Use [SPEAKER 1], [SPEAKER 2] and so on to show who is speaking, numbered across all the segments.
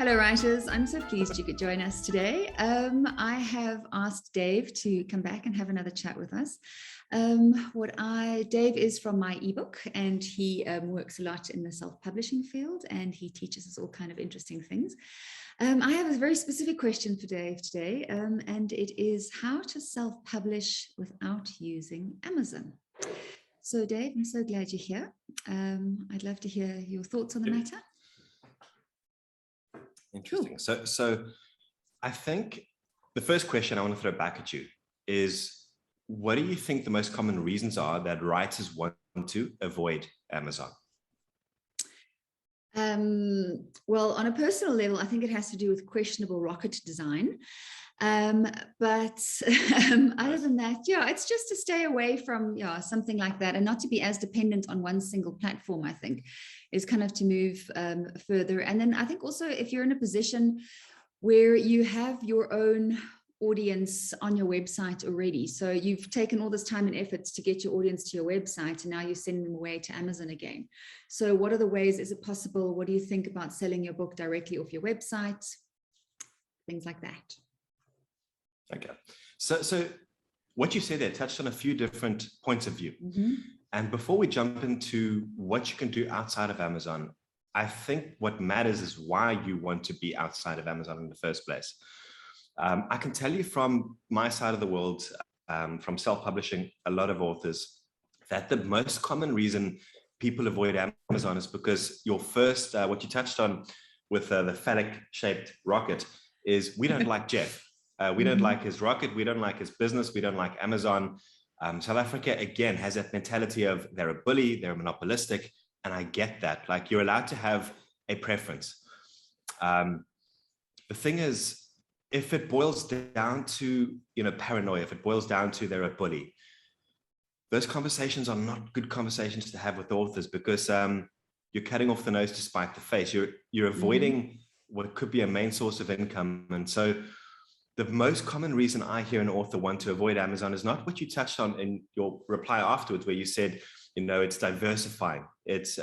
[SPEAKER 1] Hello, writers. I'm so pleased you could join us today. I have asked Dave to come back and have another chat with us. Dave is from my ebook, and he works a lot in the self-publishing field, and he teaches us all kind of interesting things. I have a very specific question for Dave today, and it is how to self-publish without using Amazon. So Dave, I'm so glad you're here. I'd love to hear your thoughts on the matter.
[SPEAKER 2] Interesting. Cool. So I think the first question I want to throw back at you is, what do you think the most common reasons are that writers want to avoid Amazon?
[SPEAKER 1] Well, on a personal level, I think it has to do with questionable rocket design. But other than that, yeah, it's just to stay away from something like that, and not to be as dependent on one single platform, I think, is kind of to move further. And then I think also if you're in a position where you have your own audience on your website already, so you've taken all this time and efforts to get your audience to your website, and now you're sending them away to Amazon again. So what are the ways? Is it possible? What do you think about selling your book directly off your website? Things like that.
[SPEAKER 2] Okay, so what you said there touched on a few different points of view. Mm-hmm. And before we jump into what you can do outside of Amazon, I think what matters is why you want to be outside of Amazon in the first place. I can tell you from my side of the world, from self-publishing, a lot of authors, that the most common reason people avoid Amazon is because your first, what you touched on with the phallic-shaped rocket, is we don't like Jeff. We don't like his rocket. We don't like his business. We don't like Amazon. South Africa, again, has that mentality of they're a bully, they're monopolistic. And I get that. Like, you're allowed to have a preference. The thing is, if it boils down to, paranoia, if it boils down to they're a bully, those conversations are not good conversations to have with authors, because you're cutting off the nose to spite the face. You're avoiding what could be a main source of income. And so the most common reason I hear an author want to avoid Amazon is not what you touched on in your reply afterwards, where you said, it's diversifying. It's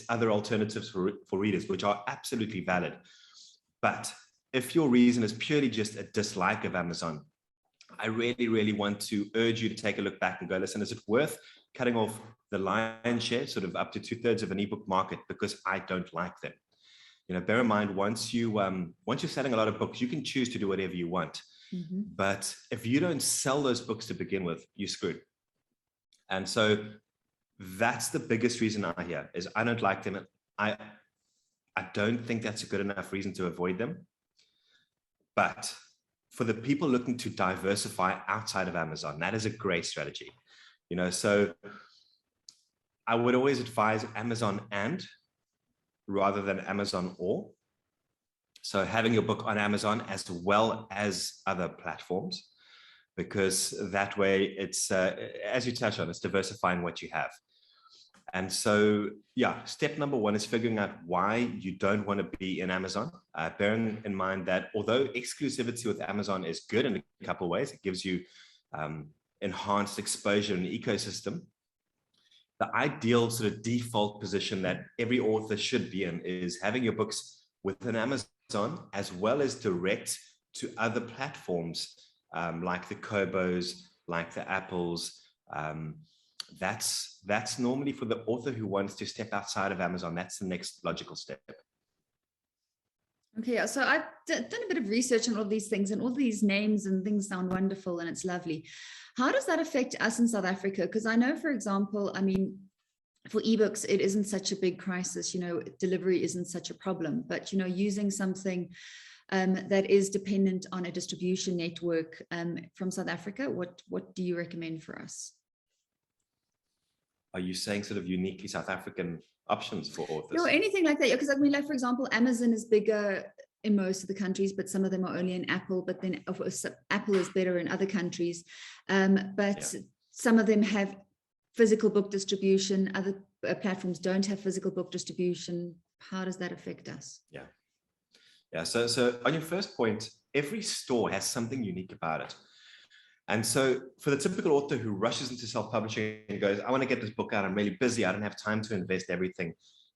[SPEAKER 2] other alternatives for readers, which are absolutely valid. But if your reason is purely just a dislike of Amazon, I really, really want to urge you to take a look back and go, listen, is it worth cutting off the lion's share, sort of up to 2/3 of an ebook market, because I don't like them? Bear in mind, once you're selling a lot of books, you can choose to do whatever you want. Mm-hmm. But if you don't sell those books to begin with, you're screwed. And so that's the biggest reason I hear, is I don't like them. I don't think that's a good enough reason to avoid them. But for the people looking to diversify outside of Amazon, that is a great strategy. So I would always advise Amazon rather than Amazon or. So having your book on Amazon as well as other platforms, because that way it's, as you touched on, it's diversifying what you have. And so, step number one is figuring out why you don't want to be in Amazon. Bearing in mind that although exclusivity with Amazon is good in a couple of ways, it gives you enhanced exposure in the ecosystem. The ideal sort of default position that every author should be in is having your books within Amazon as well as direct to other platforms like the Kobos, like the Apples. That's normally for the author who wants to step outside of Amazon. That's the next logical step.
[SPEAKER 1] Okay, so I've done a bit of research on all these things, and all these names and things sound wonderful and it's lovely. How does that affect us in South Africa? Because I know, for example, for ebooks, it isn't such a big crisis, delivery isn't such a problem, but, using something that is dependent on a distribution network from South Africa, what do you recommend for us?
[SPEAKER 2] Are you saying sort of uniquely South African options for authors?
[SPEAKER 1] No, anything like that. Because like, for example, Amazon is bigger in most of the countries, but some of them are only in Apple, but then Apple is better in other countries. Some of them have physical book distribution. Other platforms don't have physical book distribution. How does that affect us?
[SPEAKER 2] Yeah. So on your first point, every store has something unique about it. And so for the typical author who rushes into self-publishing and goes, I want to get this book out, I'm really busy, I don't have time to invest everything,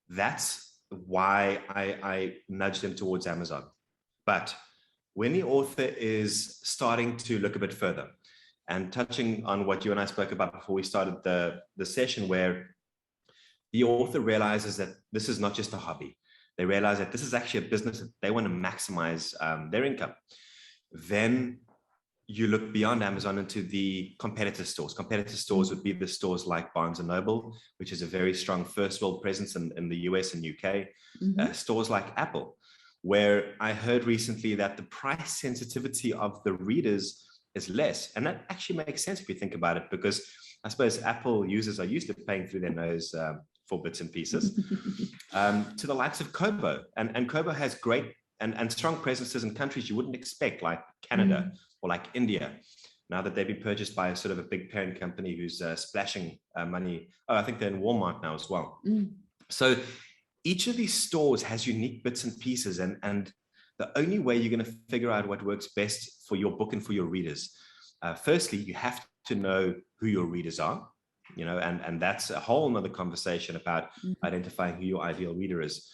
[SPEAKER 2] that's why I nudge them towards Amazon. But when the author is starting to look a bit further, and touching on what you and I spoke about before we started the session, where the author realizes that this is not just a hobby. They realize that this is actually a business that they want to maximize their income. Then you look beyond Amazon into the competitor stores. Competitor stores would be the stores like Barnes & Noble, which is a very strong first world presence in the US and UK. Stores like Apple, where I heard recently that the price sensitivity of the readers is less. And that actually makes sense if you think about it, because I suppose Apple users are used to paying through their nose for bits and pieces, to the likes of Kobo. And Kobo has great and strong presences in countries you wouldn't expect, like Canada or like India, now that they've been purchased by a sort of a big parent company who's splashing money. Oh, I think they're in Walmart now as well. So each of these stores has unique bits and pieces, and the only way you're going to figure out what works best for your book and for your readers, firstly, you have to know who your readers are, and that's a whole nother conversation about identifying who your ideal reader is.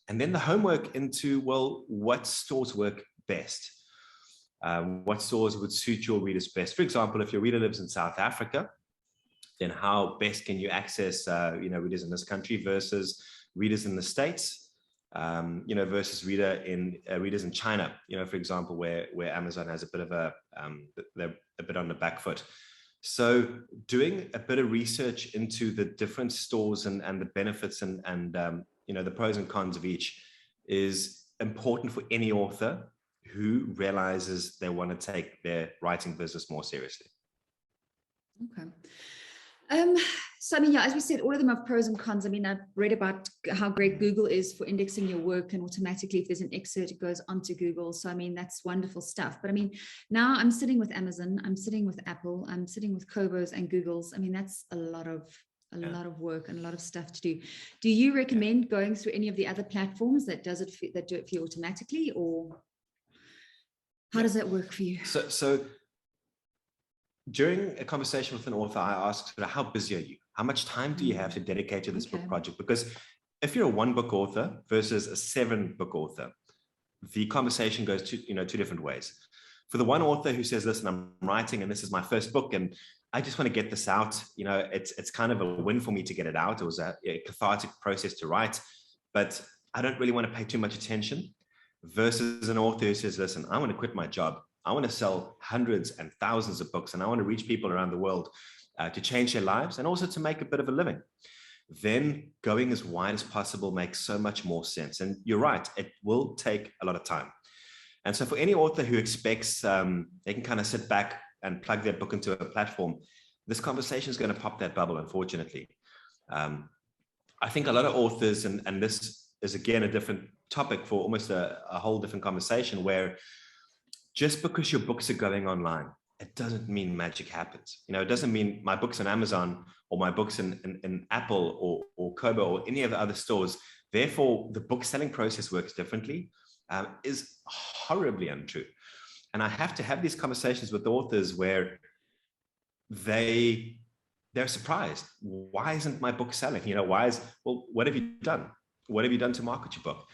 [SPEAKER 2] And then the homework into, well, what stores work best? What stores would suit your readers best? For example, if your reader lives in South Africa, then how best can you access readers in this country versus readers in the States, versus readers in China, for example, where Amazon has a bit of they're a bit on the back foot. So doing a bit of research into the different stores and the benefits and the pros and cons of each is important for any author who realizes they want to take their writing business more seriously.
[SPEAKER 1] Okay. So, as we said, all of them have pros and cons. I've read about how great Google is for indexing your work, and automatically, if there's an excerpt, it goes onto Google. So, that's wonderful stuff. But now I'm sitting with Amazon, I'm sitting with Apple, I'm sitting with Kobo's and Google's. That's a lot of work and a lot of stuff to do. Do you recommend going through any of the other platforms that do it for you automatically, or how does that work for you?
[SPEAKER 2] So during a conversation with an author, I ask, how busy are you? How much time do you have to dedicate to this book project? Because if you're a 1-book author versus a 7-book author, the conversation goes two different ways. For the one author who says, listen, I'm writing and this is my first book and I just want to get this out. It's kind of a win for me to get it out. It was a cathartic process to write, but I don't really want to pay too much attention. Versus an author who says, listen, I want to quit my job. I want to sell hundreds and thousands of books, and I want to reach people around the world to change their lives and also to make a bit of a living. Then going as wide as possible makes so much more sense. And you're right, it will take a lot of time. And so for any author who expects they can kind of sit back and plug their book into a platform, this conversation is going to pop that bubble, unfortunately. I think a lot of authors, and this is again a different topic for almost a whole different conversation, where just because your books are going online, it doesn't mean magic happens. It doesn't mean my book's on Amazon or my book's in Apple or Kobo or any of the other stores, therefore the book selling process works differently, is horribly untrue. And I have to have these conversations with authors where they're surprised. Why isn't my book selling? What have you done? What have you done to market your book?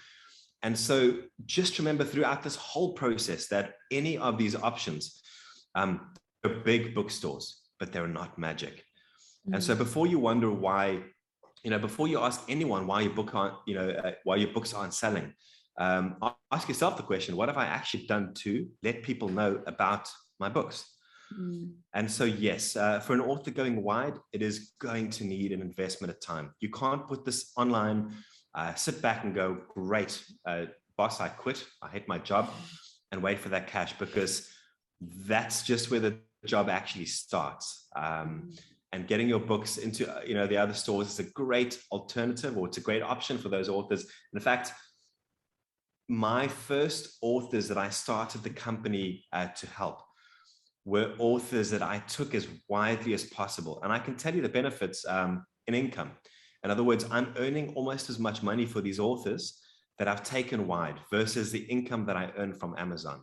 [SPEAKER 2] And so just remember throughout this whole process that any of these options are big bookstores, but they're not magic. And so before you wonder why, before you ask anyone why your books aren't selling, ask yourself the question, what have I actually done to let people know about my books? And so, yes, for an author going wide, it is going to need an investment of time. You can't put this online, sit back and go, great, boss, I quit, I hate my job, and wait for that cash, because that's just where the job actually starts. And getting your books into the other stores is a great alternative, or it's a great option for those authors. In fact, my first authors that I started the company to help were authors that I took as widely as possible. And I can tell you the benefits in income. In other words, I'm earning almost as much money for these authors that I've taken wide versus the income that I earn from Amazon.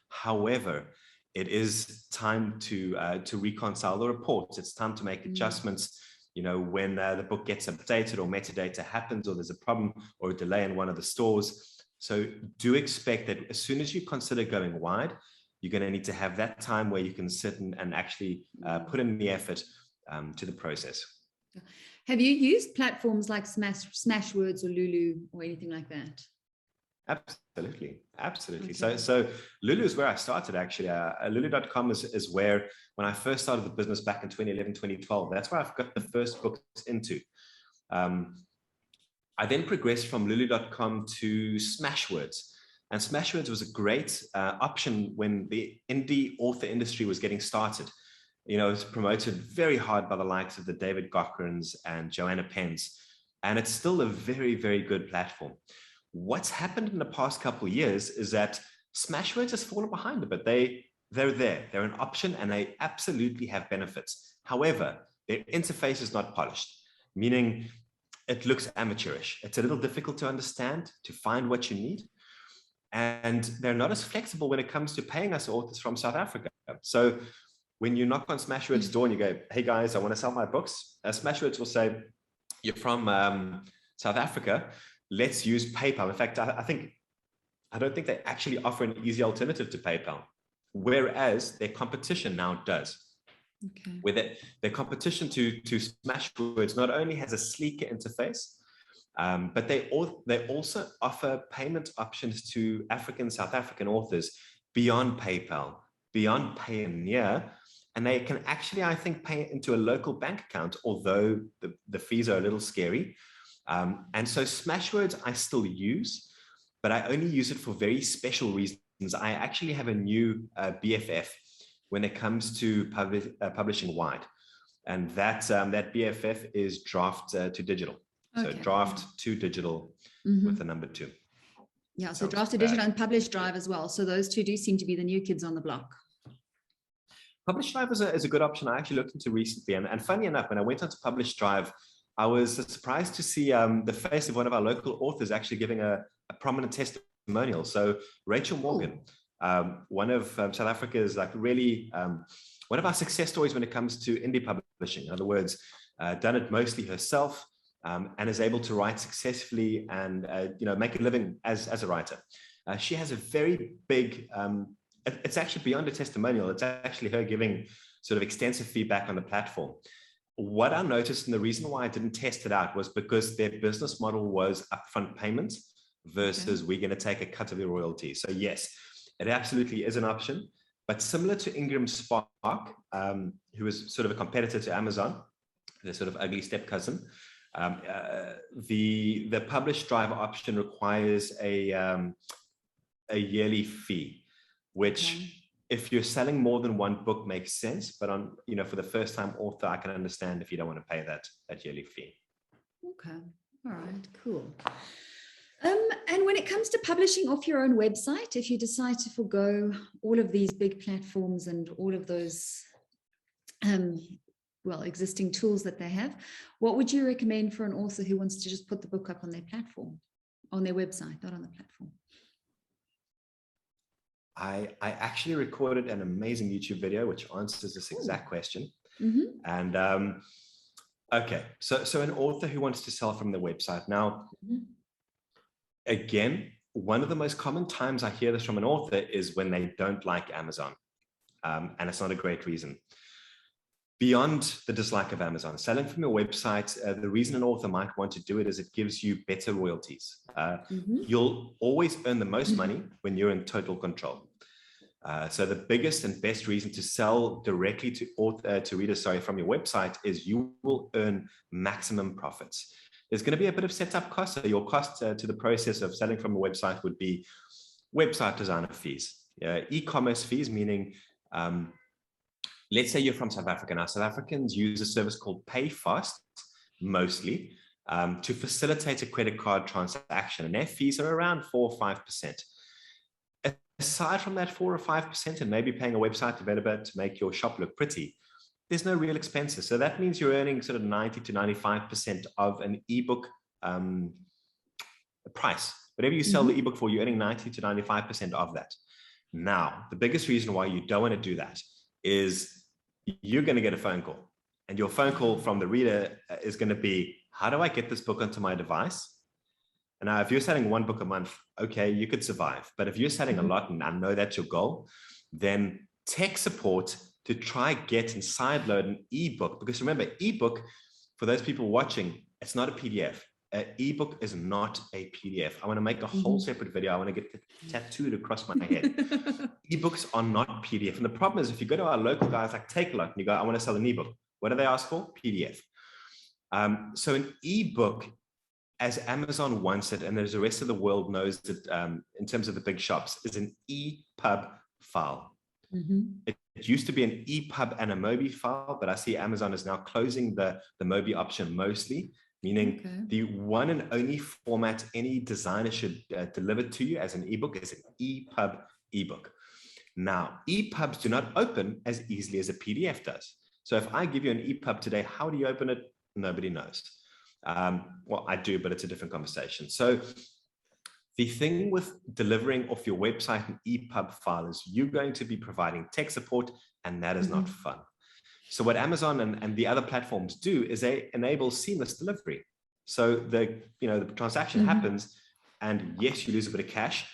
[SPEAKER 2] However, it is time to reconcile the reports. It's time to make adjustments when the book gets updated or metadata happens or there's a problem or a delay in one of the stores. So do expect that as soon as you consider going wide, you're going to need to have that time where you can sit and actually put in the effort to the process.
[SPEAKER 1] Have you used platforms like Smashwords or Lulu or anything like that?
[SPEAKER 2] Absolutely.
[SPEAKER 1] Okay.
[SPEAKER 2] So Lulu is where I started, actually. Lulu.com is where, when I first started the business back in 2011, 2012, that's where I've got the first books into. I then progressed from Lulu.com to Smashwords. And Smashwords was a great option when the indie author industry was getting started. It was promoted very hard by the likes of the David Gockrans and Joanna Penns. And it's still a very, very good platform. What's happened in the past couple of years is that Smashwords has fallen behind a bit. They're there. They're an option and they absolutely have benefits. However, their interface is not polished, meaning it looks amateurish. It's a little difficult to understand, to find what you need. And they're not as flexible when it comes to paying us authors from South Africa. So when you knock on Smashwords' door and you go, hey guys, I want to sell my books, Smashwords will say, you're from South Africa, let's use PayPal. In fact, I don't think they actually offer an easy alternative to PayPal, whereas their competition now does.
[SPEAKER 1] Okay.
[SPEAKER 2] Where their competition to Smashwords not only has a sleeker interface, but they also offer payment options to South African authors beyond PayPal, beyond Payoneer, and they can actually, I think, pay into a local bank account, although the fees are a little scary. And so Smashwords I still use, but I only use it for very special reasons. I actually have a new BFF when it comes to publishing wide, and that BFF is Draft to Digital. So
[SPEAKER 1] Okay.
[SPEAKER 2] Draft to Digital with the number 2.
[SPEAKER 1] Yeah, so Draft to Digital and Publish Drive as well. So those two do seem to be the new kids on the block.
[SPEAKER 2] Publish Drive is a good option. I actually looked into recently, and funny enough, when I went onto Publish Drive, I was surprised to see the face of one of our local authors actually giving a prominent testimonial. So Rachel Morgan, one of South Africa's really one of our success stories when it comes to indie publishing. In other words, done it mostly herself, and is able to write successfully and make a living as a writer. She has a very big, it's actually beyond a testimonial. It's actually her giving sort of extensive feedback on the platform. What I noticed, and the reason why I didn't test it out, was because their business model was upfront payments versus we're going to take a cut of your royalty. So yes, it absolutely is an option, but similar to Ingram Spark, who is sort of a competitor to Amazon, the sort of ugly step cousin, the Publish Drive option requires a yearly fee, which if you're selling more than one book makes sense, but for the first time author, I can understand if you don't want to pay that yearly fee.
[SPEAKER 1] Okay, all right, cool. And when it comes to publishing off your own website, if you decide to forgo all of these big platforms and all of those existing tools that they have, what would you recommend for an author who wants to just put the book up on their platform, on their website, not on the platform?
[SPEAKER 2] I actually recorded an amazing YouTube video which answers this exact question. And okay, so an author who wants to sell from the website. Now, again, one of the most common times I hear this from an author is when they don't like Amazon, and it's not a great reason. Beyond the dislike of Amazon, selling from your website, the reason an author might want to do it is it gives you better royalties. You'll always earn the most money when you're in total control. So the biggest and best reason to sell directly to readers from your website is you will earn maximum profits. There's going to be a bit of setup cost. So your cost to the process of selling from a website would be website designer fees, e-commerce fees, meaning let's say you're from South Africa. Now, South Africans use a service called Pay Fast, mostly, to facilitate a credit card transaction. And their fees are around 4 or 5%. Aside from that 4 or 5% and maybe paying a website developer to make your shop look pretty, there's no real expenses. So that means you're earning sort of 90 to 95% of an ebook price. Whatever you sell the ebook for, you're earning 90 to 95% of that. Now, the biggest reason why you don't want to do that is you're going to get a phone call. And your phone call from the reader is going to be, how do I get this book onto my device? And now if you're selling one book a month, okay, you could survive. But if you're selling a lot, and I know that's your goal, then tech support to try get and sideload an ebook. Because remember, ebook, for those people watching, it's not a PDF. An ebook is not a PDF. I want to make a whole separate video. I want to get it tattooed across my head. Ebooks are not PDF. And the problem is, if you go to our local guys like Takealot and you go, I want to sell an ebook, what do they ask for? PDF. So an ebook, as Amazon wants it, and as the rest of the world knows that, in terms of the big shops, is an EPUB file. It used to be an EPUB and a Mobi file, but I see Amazon is now closing the Mobi option mostly, meaning the one and only format any designer should deliver to you as an ebook is an EPUB ebook. Now, EPUBs do not open as easily as a PDF does. So if I give you an EPUB today, how do you open it? Nobody knows. Well, I do, but it's a different conversation. So the thing with delivering off your website an EPUB file is you're going to be providing tech support, and that is not fun. So what Amazon and the other platforms do is they enable seamless delivery. So the transaction happens, and yes, you lose a bit of cash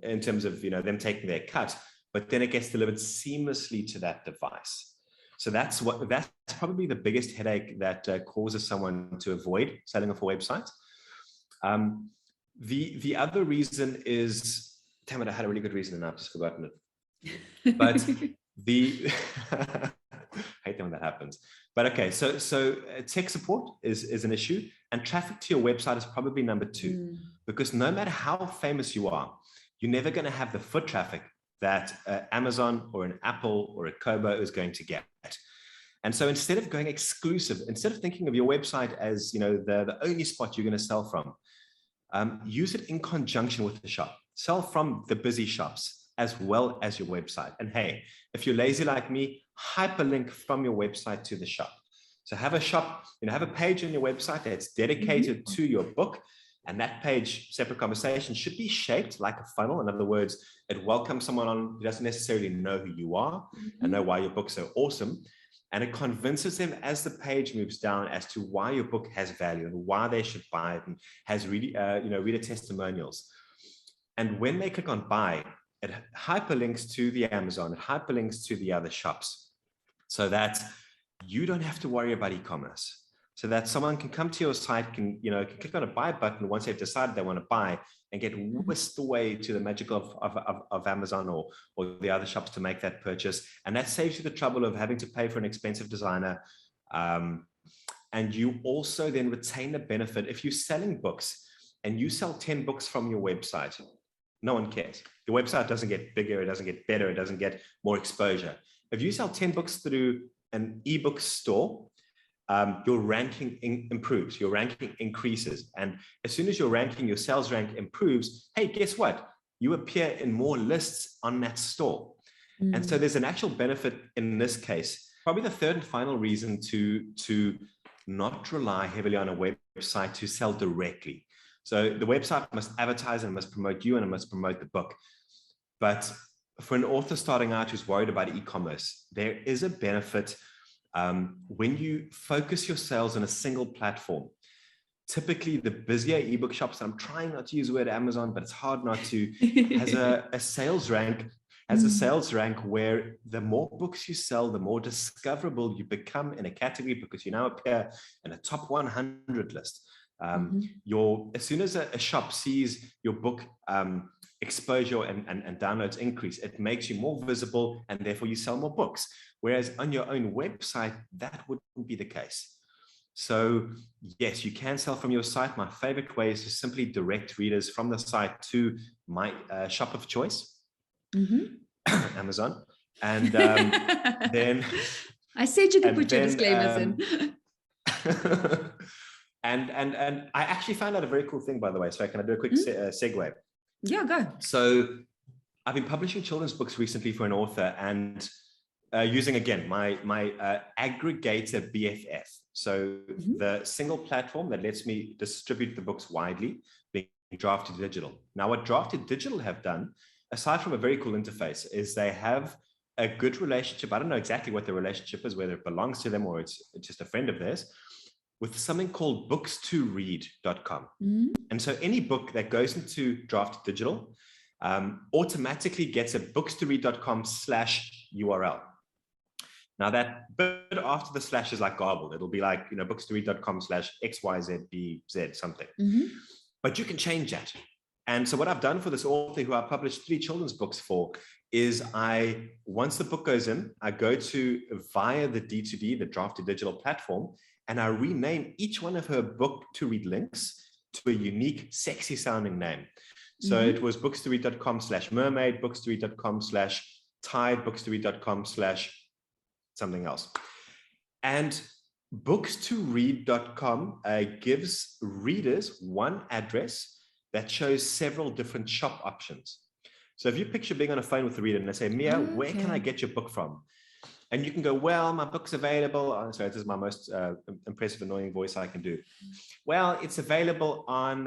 [SPEAKER 2] in terms of them taking their cut, but then it gets delivered seamlessly to that device. So that's probably the biggest headache that causes someone to avoid selling off a website. The other reason is, damn it, I had a really good reason and I've just forgotten it. But I hate when that happens. But okay, so tech support is an issue, and traffic to your website is probably number 2, because no matter how famous you are, you're never going to have the foot traffic that Amazon or an Apple or a Kobo is going to get. And so instead of going exclusive, instead of thinking of your website as the only spot you're going to sell from, use it in conjunction with the shop. Sell from the busy shops as well as your website. And hey, if you're lazy like me, hyperlink from your website to the shop. So have a shop, have a page on your website that's dedicated to your book. And that page, separate conversation, should be shaped like a funnel. In other words, it welcomes someone on who doesn't necessarily know who you are and know why your book's so awesome. And it convinces them as the page moves down as to why your book has value and why they should buy it, and has really, reader testimonials. And when they click on buy, it hyperlinks to the Amazon, it hyperlinks to the other shops, so that you don't have to worry about e-commerce. So that someone can come to your site, can click on a buy button once they've decided they want to buy, and get whisked away to the magic of Amazon or the other shops to make that purchase. And that saves you the trouble of having to pay for an expensive designer. And you also then retain the benefit. If you're selling books and you sell 10 books from your website, no one cares. Your website doesn't get bigger, it doesn't get better, it doesn't get more exposure. If you sell 10 books through an ebook store, your ranking improves, your ranking increases. And as soon as your sales rank improves, hey, guess what? You appear in more lists on that store. And so there's an actual benefit in this case. Probably the third and final reason to not rely heavily on a website to sell directly. So the website must advertise and must promote you and it must promote the book. But for an author starting out who's worried about e-commerce, there is a benefit when you focus your sales on a single platform. Typically the busier ebook shops, I'm trying not to use the word Amazon, but it's hard not to, has a sales rank, where the more books you sell, the more discoverable you become in a category, because you now appear in a top 100 list. As soon as a shop sees your book exposure and downloads increase, it makes you more visible, and therefore you sell more books. Whereas on your own website, that wouldn't be the case. So yes, you can sell from your site. My favorite way is to simply direct readers from the site to my shop of choice, Amazon. And then
[SPEAKER 1] I said you could put your disclaimers in.
[SPEAKER 2] And I actually found out a very cool thing, by the way. So can I do a quick segue?
[SPEAKER 1] Yeah, go.
[SPEAKER 2] So I've been publishing children's books recently for an author, and using, again, my aggregator BFF. So the single platform that lets me distribute the books widely, being Drafted Digital. Now, what Drafted Digital have done, aside from a very cool interface, is they have a good relationship. I don't know exactly what the relationship is, whether it belongs to them or it's just a friend of theirs, with something called books2read.com. And so any book that goes into Draft Digital automatically gets a books2read.com/URL. Now that bit after the slash is like garbled. It'll be like, books2read.com/XYZBZ something. But you can change that. And so what I've done for this author who I published 3 children's books for is once the book goes in, I go to via the D2D, the Draft to Digital platform, and I rename each one of her book to read links to a unique, sexy sounding name. So it was books2read.com/mermaid, books2read.com/tide, books2read.com/something else. And books2read.com gives readers one address that shows several different shop options. So if you picture being on a phone with the reader and they say, Mia, where can I get your book from? And you can go, well, my book's available. Oh, sorry, this is my most impressive, annoying voice I can do. Well, it's available on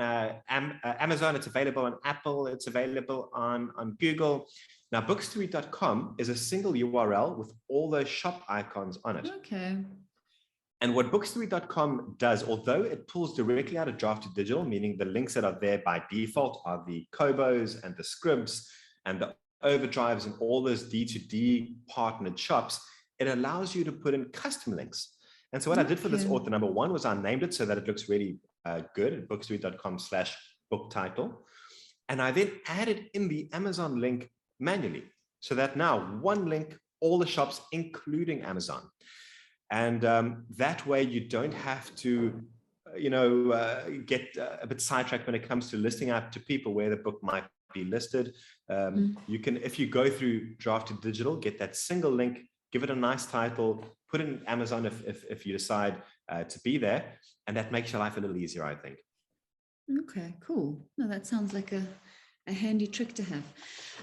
[SPEAKER 2] Amazon. It's available on Apple. It's available on Google. Now, books2read.com is a single URL with all those shop icons on it.
[SPEAKER 1] Okay.
[SPEAKER 2] And what books2read.com does, although it pulls directly out of Draft to Digital, meaning the links that are there by default are the Kobos and the Scribs and the Overdrives and all those D2D partnered shops, it allows you to put in custom links. And so what I did for this author, number one, was I named it so that it looks really good at books2read.com/book title. And I then added in the Amazon link manually, so that now one link, all the shops, including Amazon. And that way you don't have to, get a bit sidetracked when it comes to listing out to people where the book might be listed. You can, if you go through Draft to Digital, get that single link, give it a nice title, put it in Amazon if you decide to be there, and that makes your life a little easier, I think.
[SPEAKER 1] Okay, cool. No, that sounds like a handy trick to have.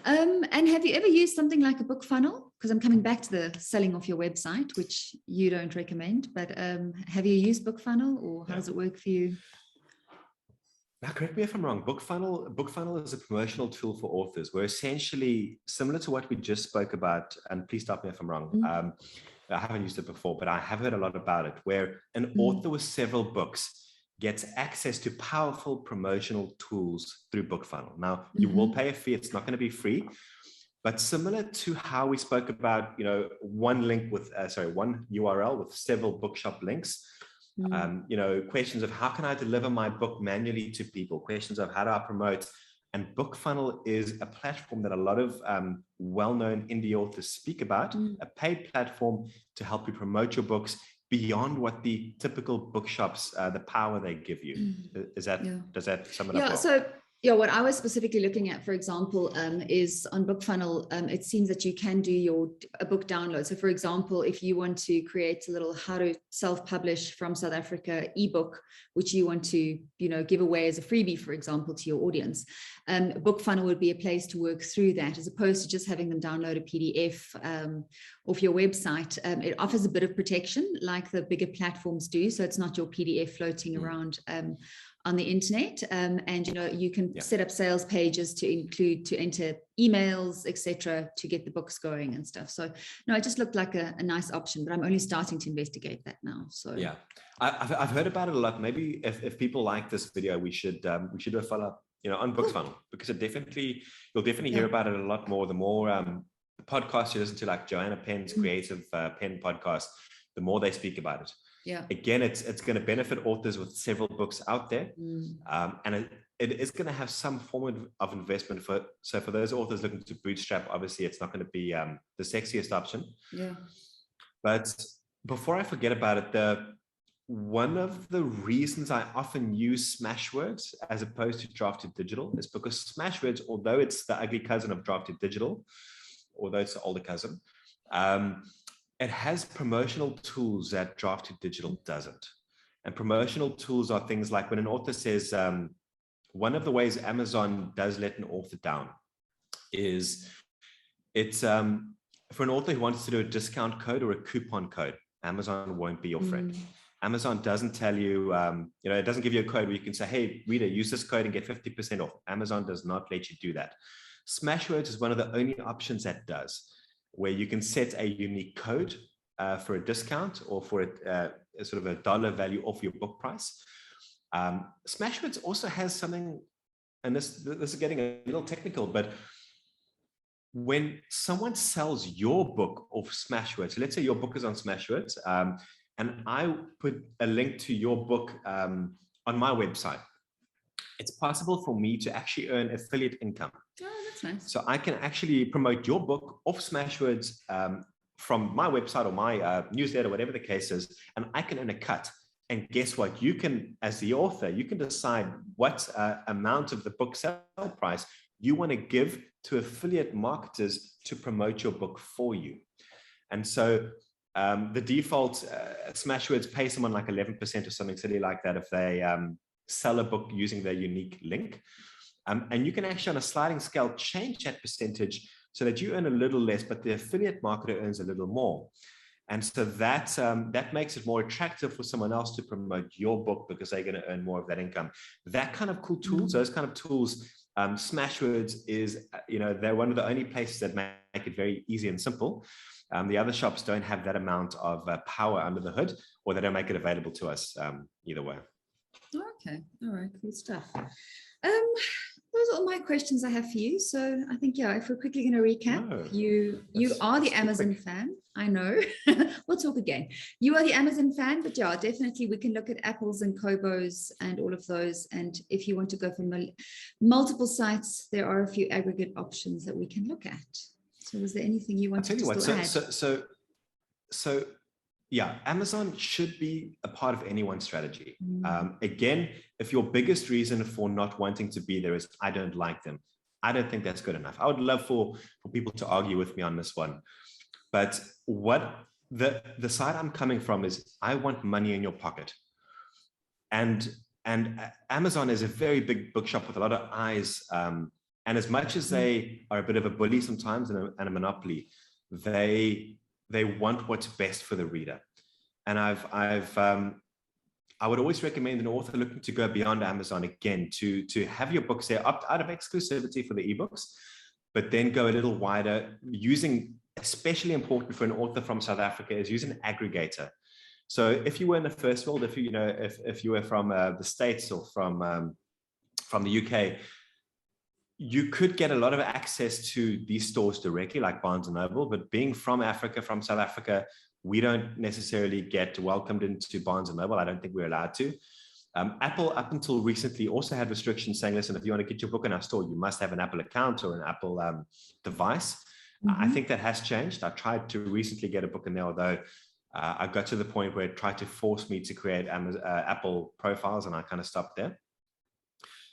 [SPEAKER 1] And have you ever used something like a Bookfunnel? Because I'm coming back to the selling off your website, which you don't recommend, but have you used Bookfunnel, or how does it work for you?
[SPEAKER 2] Now, correct me if I'm wrong. Bookfunnel is a promotional tool for authors. We're essentially similar to what we just spoke about, and please stop me if I'm wrong. I haven't used it before, but I have heard a lot about it, where an author with several books gets access to powerful promotional tools through Bookfunnel. Now, you will pay a fee. It's not going to be free, but similar to how we spoke about, one URL with several bookshop links. Questions of how can I deliver my book manually to people, questions of how do I promote, and Bookfunnel is a platform that a lot of well-known indie authors speak about, a paid platform to help you promote your books beyond what the typical bookshops, the power they give you. Does that sum it up well?
[SPEAKER 1] So what I was specifically looking at, for example, is on Bookfunnel, it seems that you can do a book download. So for example, if you want to create a little how to self-publish from South Africa ebook, which you want to, give away as a freebie, for example, to your audience, Bookfunnel would be a place to work through that, as opposed to just having them download a PDF off your website. It offers a bit of protection like the bigger platforms do. So it's not your PDF floating around on the internet, and you can set up sales pages to enter emails, etc., to get the books going and stuff. So no, it just looked like a nice option, but I'm only starting to investigate that now. So
[SPEAKER 2] yeah, I've heard about it a lot. Maybe if people like this video, we should do a follow up, on Bookfunnel, because you'll definitely hear about it a lot more. The more podcasts you listen to, like Joanna Penn's Creative Pen podcast, the more they speak about it.
[SPEAKER 1] Yeah.
[SPEAKER 2] Again, it's going to benefit authors with several books out there, and it is going to have some form of investment for those authors looking to bootstrap. Obviously, it's not going to be the sexiest option.
[SPEAKER 1] Yeah.
[SPEAKER 2] But before I forget about it, one of the reasons I often use Smashwords as opposed to Draft to Digital is because Smashwords, although it's the ugly cousin of Draft to Digital, although it's the older cousin, it has promotional tools that Draft to Digital doesn't. And promotional tools are things like when an author says, one of the ways Amazon does let an author down is it's for an author who wants to do a discount code or a coupon code, Amazon won't be your friend. Amazon doesn't tell you, it doesn't give you a code where you can say, hey, reader, use this code and get 50% off. Amazon does not let you do that. Smashwords is one of the only options that does. where you can set a unique code for a discount or for a sort of a dollar value off your book price. Smashwords also has something, and this is getting a little technical, but when someone sells your book off Smashwords, so let's say your book is on Smashwords, and I put a link to your book on my website, it's possible for me to actually earn affiliate income.
[SPEAKER 1] Oh, that's nice.
[SPEAKER 2] So I can actually promote your book off Smashwords from my website or my newsletter, whatever the case is, and I can earn a cut. And guess what? You can, as the author, you can decide what amount of the book sale price you want to give to affiliate marketers to promote your book for you. And so the default Smashwords pay someone like 11% or something silly like that if they sell a book using their unique link. And you can actually on a sliding scale change that percentage so that you earn a little less, but the affiliate marketer earns a little more. And so that makes it more attractive for someone else to promote your book because they're going to earn more of that income. That kind of cool tools, those kind of tools, Smashwords is, they're one of the only places that make it very easy and simple. The other shops don't have that amount of power under the hood, or they don't make it available to us either way.
[SPEAKER 1] Okay, all right, cool stuff. Those are all my questions I have for you. So I think, if we're quickly going to recap, you are the Amazon fan. I know. We'll talk again. You are the Amazon fan, but definitely we can look at Apples and Kobos and all of those. And if you want to go for multiple sites, there are a few aggregate options that we can look at. So was there anything you wanted to add?
[SPEAKER 2] So yeah, Amazon should be a part of anyone's strategy. Again, if your biggest reason for not wanting to be there is, I don't like them, I don't think that's good enough. I would love for people to argue with me on this one. But what the side I'm coming from is, I want money in your pocket. And Amazon is a very big bookshop with a lot of eyes. And as much as they are a bit of a bully sometimes and a monopoly, they want what's best for the reader. And I would always recommend an author looking to go beyond Amazon again to have your books there, opt out of exclusivity for the ebooks, but then go a little wider, using, especially important for an author from South Africa, is use an aggregator. So if you were in the first world, if you were from the States or from the UK, you could get a lot of access to these stores directly, like Barnes & Noble, but being from Africa, from South Africa, we don't necessarily get welcomed into Barnes & Noble. I don't think we're allowed to. Apple, up until recently, also had restrictions saying, listen, if you want to get your book in our store, you must have an Apple account or an Apple device. I think that has changed. I tried to recently get a book in there, although I got to the point where it tried to force me to create Apple profiles, and I kind of stopped there.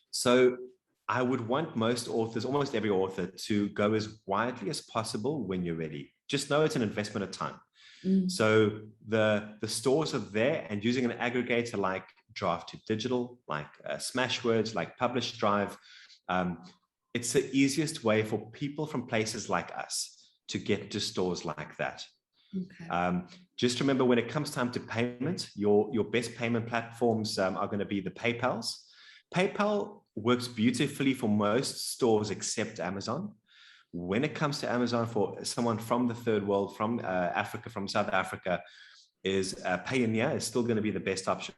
[SPEAKER 2] So I would want most authors, almost every author, to go as widely as possible when you're ready. Just know it's an investment of time. So the stores are there, and using an aggregator like Draft to Digital, like Smashwords, like Publish Drive, it's the easiest way for people from places like us to get to stores like that. Okay. Just remember, when it comes time to payment, your best payment platforms are going to be the PayPals. PayPal works beautifully for most stores except Amazon. When it comes to Amazon, for someone from the third world, from Africa, from South Africa, is Payoneer is still going to be the best option.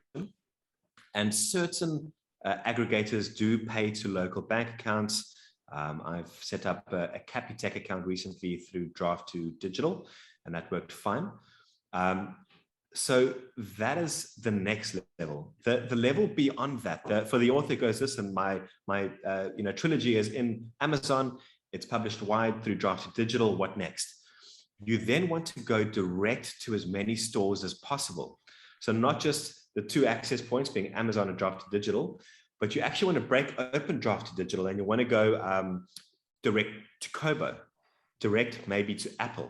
[SPEAKER 2] And certain aggregators do pay to local bank accounts. I've set up a Capitec account recently through Draft to Digital, and that worked fine. So that is the next level. The level beyond that, for the author goes, listen, my trilogy is in Amazon. It's published wide through Draft to Digital. What next? You then want to go direct to as many stores as possible. So not just the two access points being Amazon and Draft to Digital, but you actually want to break open Draft to Digital, and you want to go direct to Kobo, direct maybe to Apple.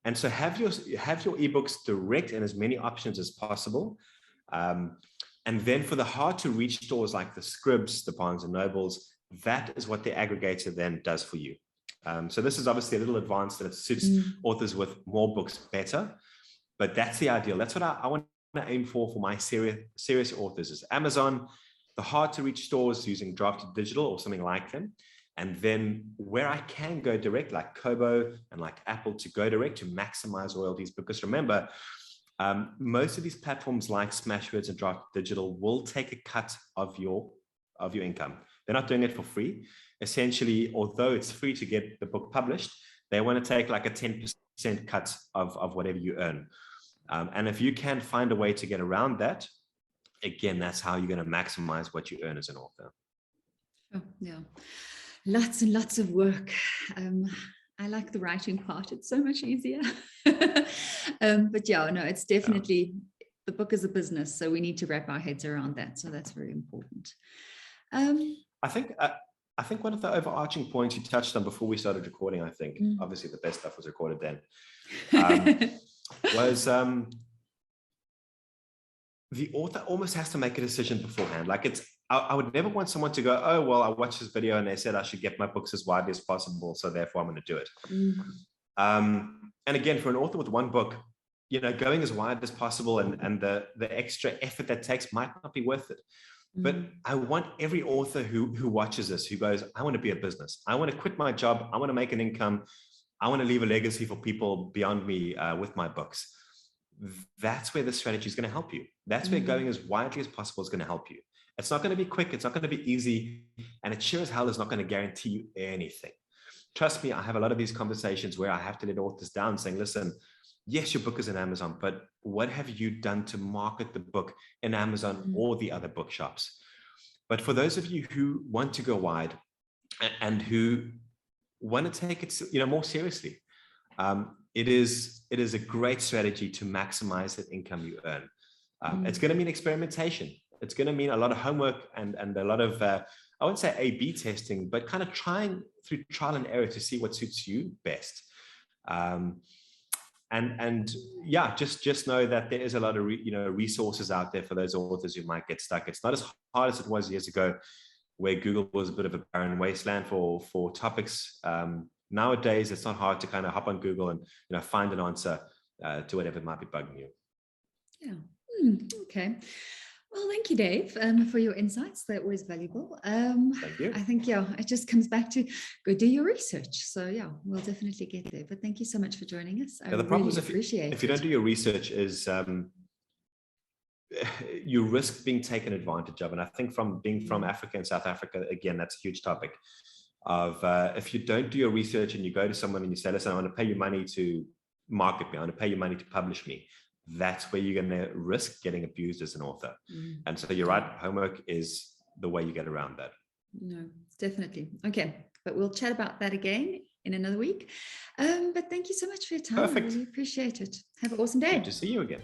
[SPEAKER 2] And so have your ebooks direct in as many options as possible. And then for the hard to reach stores like the Scribs, the Barnes & Nobles, that is what the aggregator then does for you. So this is obviously a little advanced, that it suits authors with more books better, but that's the ideal. That's what I want to aim for my serious authors, is Amazon, the hard to reach stores using Draft to Digital or something like them. And then where I can go direct, like Kobo and like Apple, to go direct to maximize royalties. Because remember, most of these platforms like Smashwords and Draft Digital will take a cut of your income. They're not doing it for free. Essentially, although it's free to get the book published, they want to take like a 10% cut of whatever you earn. And if you can find a way to get around that, again, that's how you're going to maximize what you earn as an author.
[SPEAKER 1] Oh, yeah. Lots and lots of work. I like the writing part. It's so much easier. But yeah, no, it's definitely, the book is a business. So we need to wrap our heads around that. So that's very important.
[SPEAKER 2] I think one of the overarching points you touched on before we started recording, I think, obviously the best stuff was recorded then, was the author almost has to make a decision beforehand. Like I would never want someone to go, oh, well, I watched this video and they said I should get my books as widely as possible, so therefore I'm going to do it. And again, for an author with one book, going as wide as possible and the extra effort that takes might not be worth it. But I want every author who watches this, who goes, I want to be a business. I want to quit my job. I want to make an income. I want to leave a legacy for people beyond me with my books. That's where the strategy is going to help you. That's where going as widely as possible is going to help you. It's not going to be quick. It's not going to be easy. And it sure as hell is not going to guarantee you anything. Trust me, I have a lot of these conversations where I have to let authors down saying, listen, yes, your book is in Amazon, but what have you done to market the book in Amazon or the other bookshops? But for those of you who want to go wide and who want to take it, more seriously, it is a great strategy to maximize the income you earn. It's going to mean experimentation. It's going to mean a lot of homework and a lot of, I wouldn't say A/B testing, but kind of trying through trial and error to see what suits you best. And yeah, just know that there is a lot of resources out there for those authors who might get stuck. It's not as hard as it was years ago, where Google was a bit of a barren wasteland for topics. Nowadays, it's not hard to kind of hop on Google and find an answer to whatever might be bugging you.
[SPEAKER 1] Yeah. Okay. Well, thank you, Dave, for your insights. They're always valuable.
[SPEAKER 2] Thank you.
[SPEAKER 1] I think, it just comes back to go do your research. So yeah, we'll definitely get there. But thank you so much for joining us.
[SPEAKER 2] The problem is
[SPEAKER 1] appreciate
[SPEAKER 2] if you don't do your research is you risk being taken advantage of. And I think from being from Africa and South Africa, again, that's a huge topic of if you don't do your research and you go to someone and you say, listen, I want to pay you money to market me. I want to pay you money to publish me. That's where you're going to risk getting abused as an author. And so you're right, homework is the way you get around that.
[SPEAKER 1] No, definitely. Okay, but we'll chat about that again in another week. But thank you so much for your time.
[SPEAKER 2] Perfect.
[SPEAKER 1] I really appreciate it. Have an awesome day.
[SPEAKER 2] Good to see you again.